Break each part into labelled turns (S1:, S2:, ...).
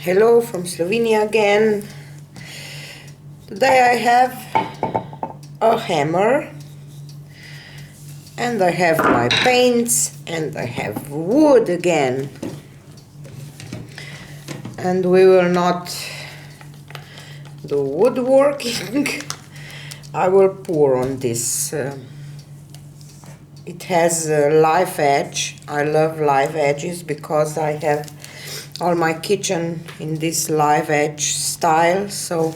S1: Hello from Slovenia again. Today I have a hammer and I have my paints and I have wood again, and we will not do woodworking. I will pour on this. It has a live edge. I love live edges because I have all my kitchen in this live edge style, so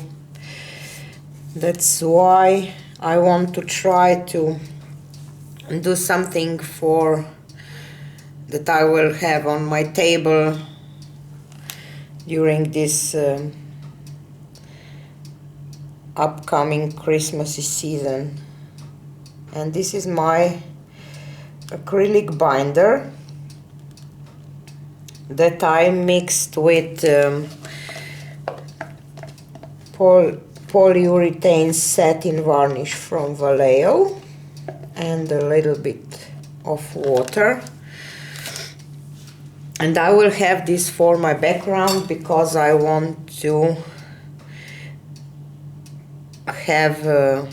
S1: that's why I want to try to do something for that I will have on my table during this upcoming Christmas season. And this is my acrylic binder that I mixed with polyurethane satin varnish from Vallejo and a little bit of water. And I will have this for my background because I want to have a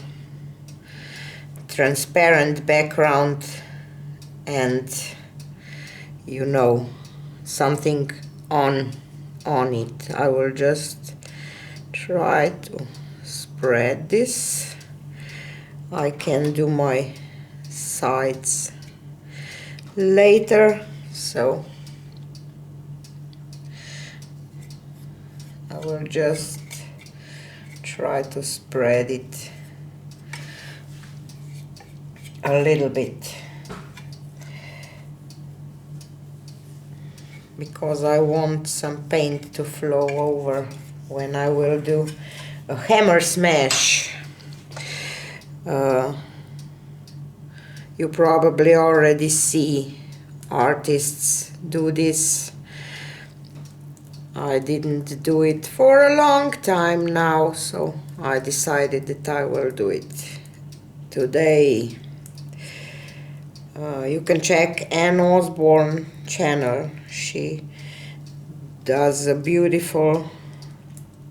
S1: transparent background and, you know, something on it. I will just try to spread this. I can do my sides later, so I will just try to spread it a little bit, because I want some paint to flow over when I will do a hammer smash. You probably already see artists do this. I didn't do it for a long time now, so I decided that I will do it today. You can check Anne Osborne channel. She does a beautiful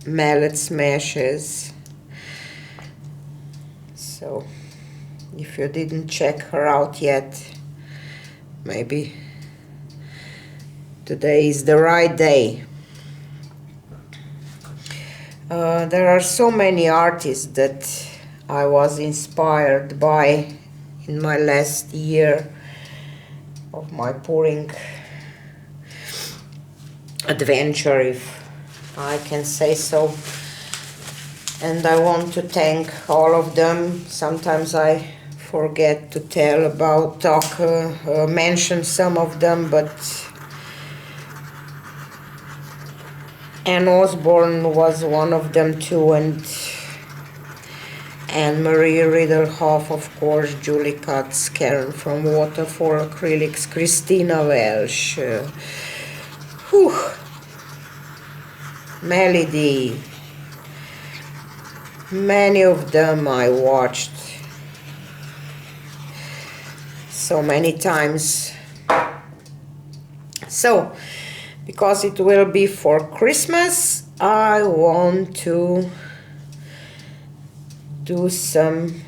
S1: mallet smashes. So if you didn't check her out yet, maybe today is the right day. There are so many artists that I was inspired by in my last year of my pouring adventure, if I can say so. And I want to thank all of them. Sometimes I forget to mention some of them, but Anne Osborne was one of them too, and Anne-Marie Ridderhoff, of course, Julie Katz, Karen from Water for Acrylics, Christina Welsh, Melody. Many of them I watched so many times. So, because it will be for Christmas, I want to do some,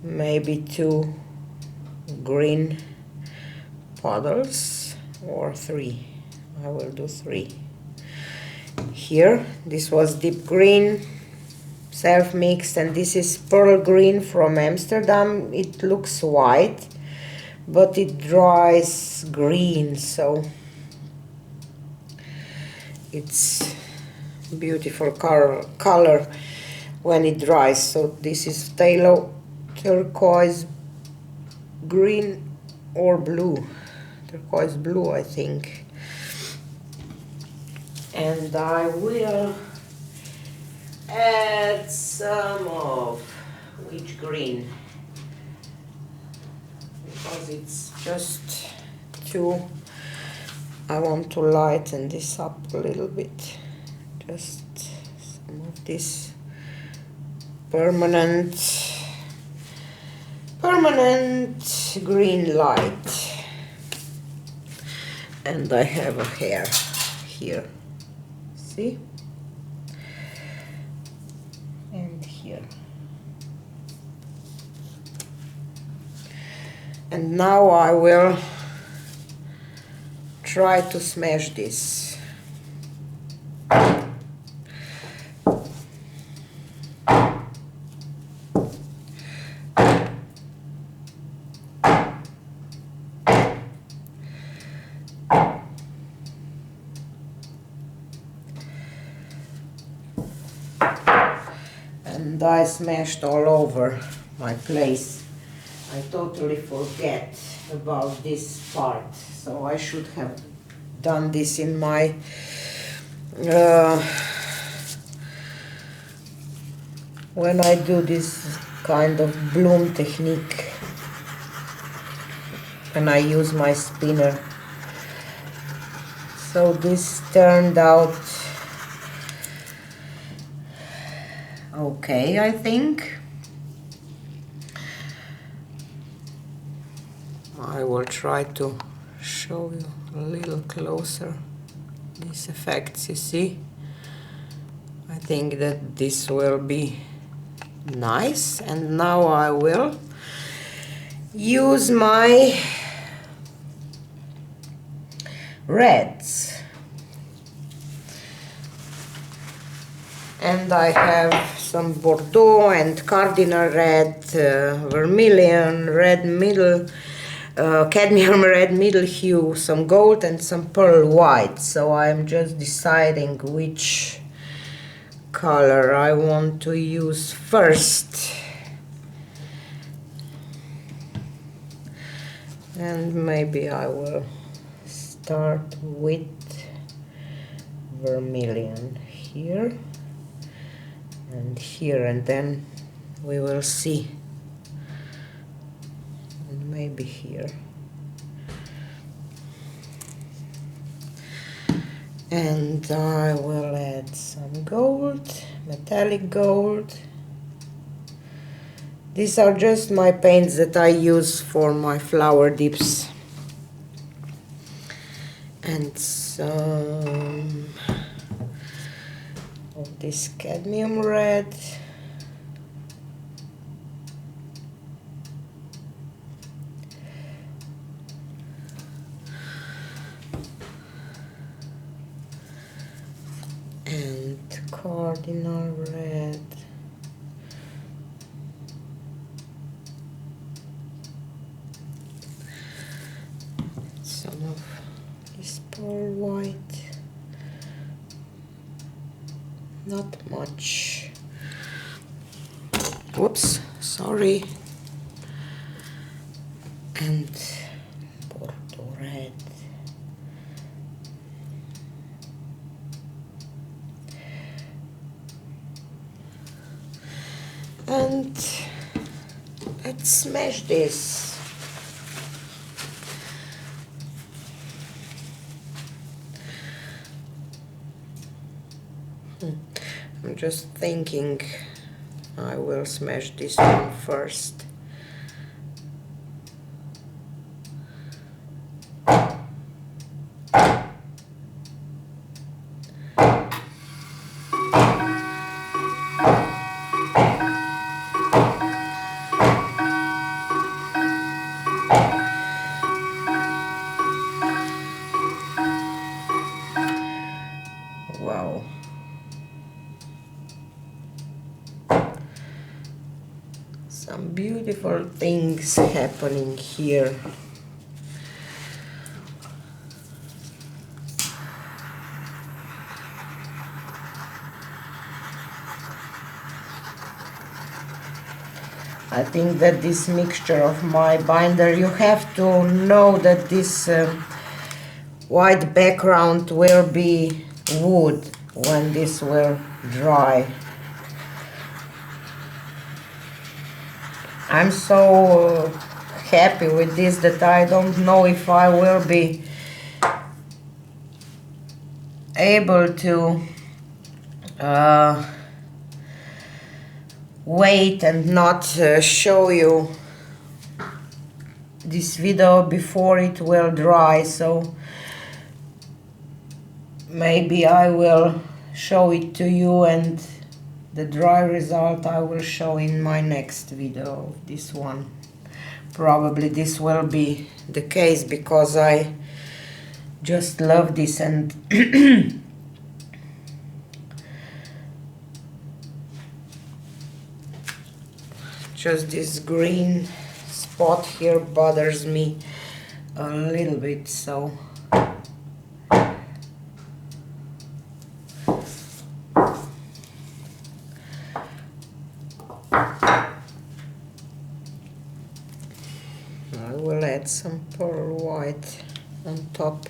S1: maybe 2 green puddles, or 3. I will do 3. Here, this was deep green, self-mixed, and this is pearl green from Amsterdam. It looks white, but it dries green, so it's beautiful color when it dries. So this is turquoise green or blue, turquoise blue, I think. And I will add some of witch green, because it's just too, I want to lighten this up a little bit. Just some of this permanent green light. And I have a hair here, see, and here. And now I will try to smash this. And I smashed all over my place. I totally forget about this part, so I should have done this in my when I do this kind of bloom technique, and I use my spinner. So this turned out okay, I think. I will try to show you a little closer these effects, you see. I think that this will be nice, and now I will use my reds. And I have some Bordeaux and Cardinal red, vermilion, red middle, cadmium red middle hue, some gold and some pearl white. So I'm just deciding which color I want to use first. And maybe I will start with vermilion here and here, and then we will see. And maybe here. And I will add some gold, metallic gold. These are just my paints that I use for my flower dips. And some of this cadmium red. And cardinal red. Some of this pearl white. Not much. Whoops, sorry. And Bordeaux red. And let's smash this. I'm just thinking I will smash this one first. Wow. Some beautiful things happening here. I think that this mixture of my binder, you have to know that this white background will be wood when this will dry. I'm so happy with this that I don't know if I will be able to wait and not show you this video before it will dry. So maybe I will show it to you, and the dry result I will show in my next video. This one, probably this will be the case, because I just love this. And just this green spot here bothers me a little bit, so I will add some pearl white on top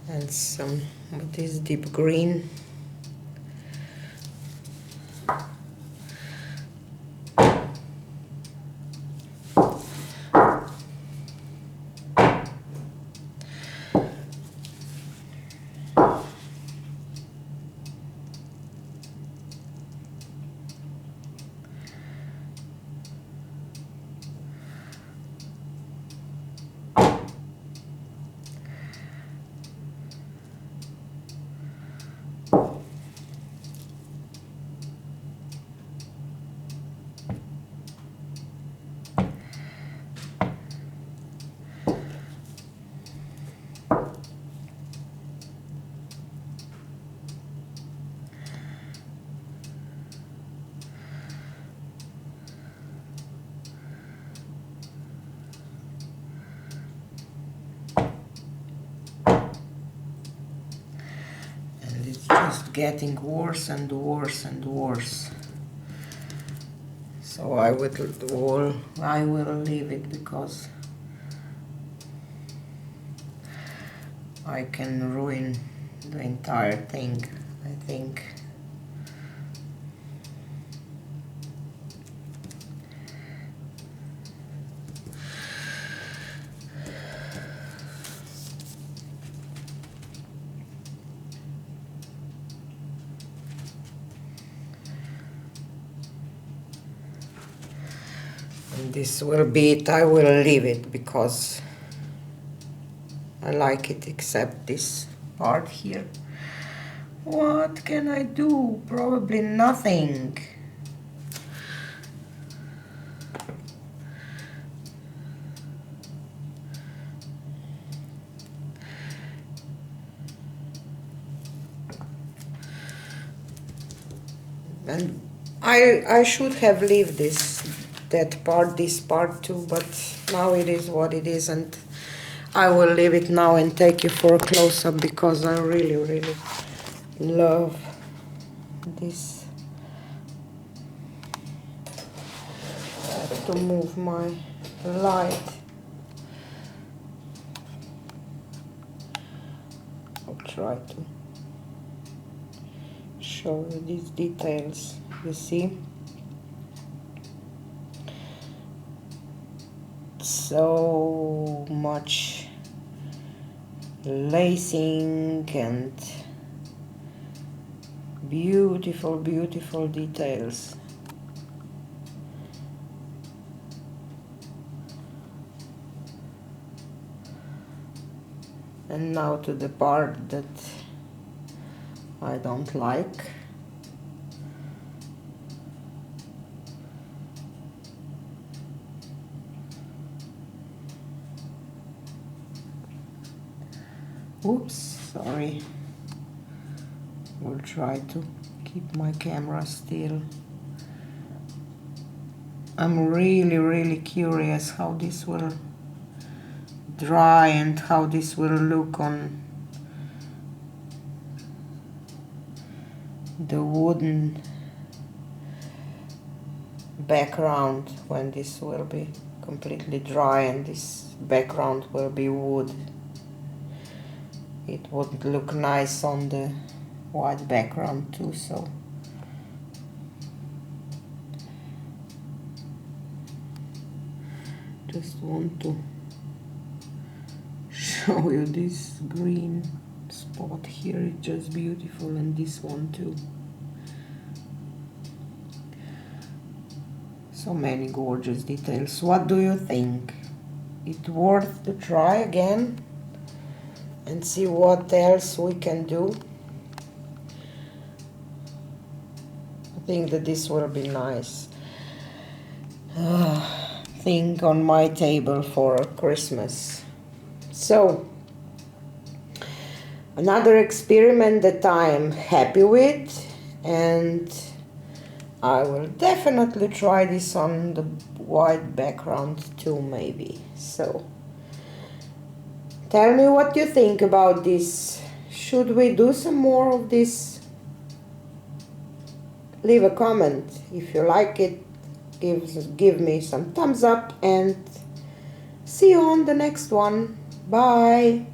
S1: and some of this deep green. Just getting worse and worse and worse. So I will leave it, because I can ruin the entire thing, I think. This will be it. I will leave it because I like it, except this part here. What can I do? Probably nothing. And I should have left this part too, but now it is what it is, and I will leave it now and take you for a close-up, because I really, really love this. I have to move my light. I'll try to show you these details. You see? So much lacing and beautiful, beautiful details. And now to the part that I don't like. Oops, sorry. We'll try to keep my camera still. I'm really, really curious how this will dry and how this will look on the wooden background when this will be completely dry and this background will be wood. It would look nice on the white background too, so just want to show you this green spot here. It's just beautiful, and this one too. So many gorgeous details. What do you think? It worth to try again? and see what else we can do. I think that this will be nice thing on my table for Christmas. So another experiment that I'm happy with, and I will definitely try this on the white background too, maybe. So tell me what you think about this. Should we do some more of this? Leave a comment if you like it. Give me some thumbs up, and see you on the next one. Bye.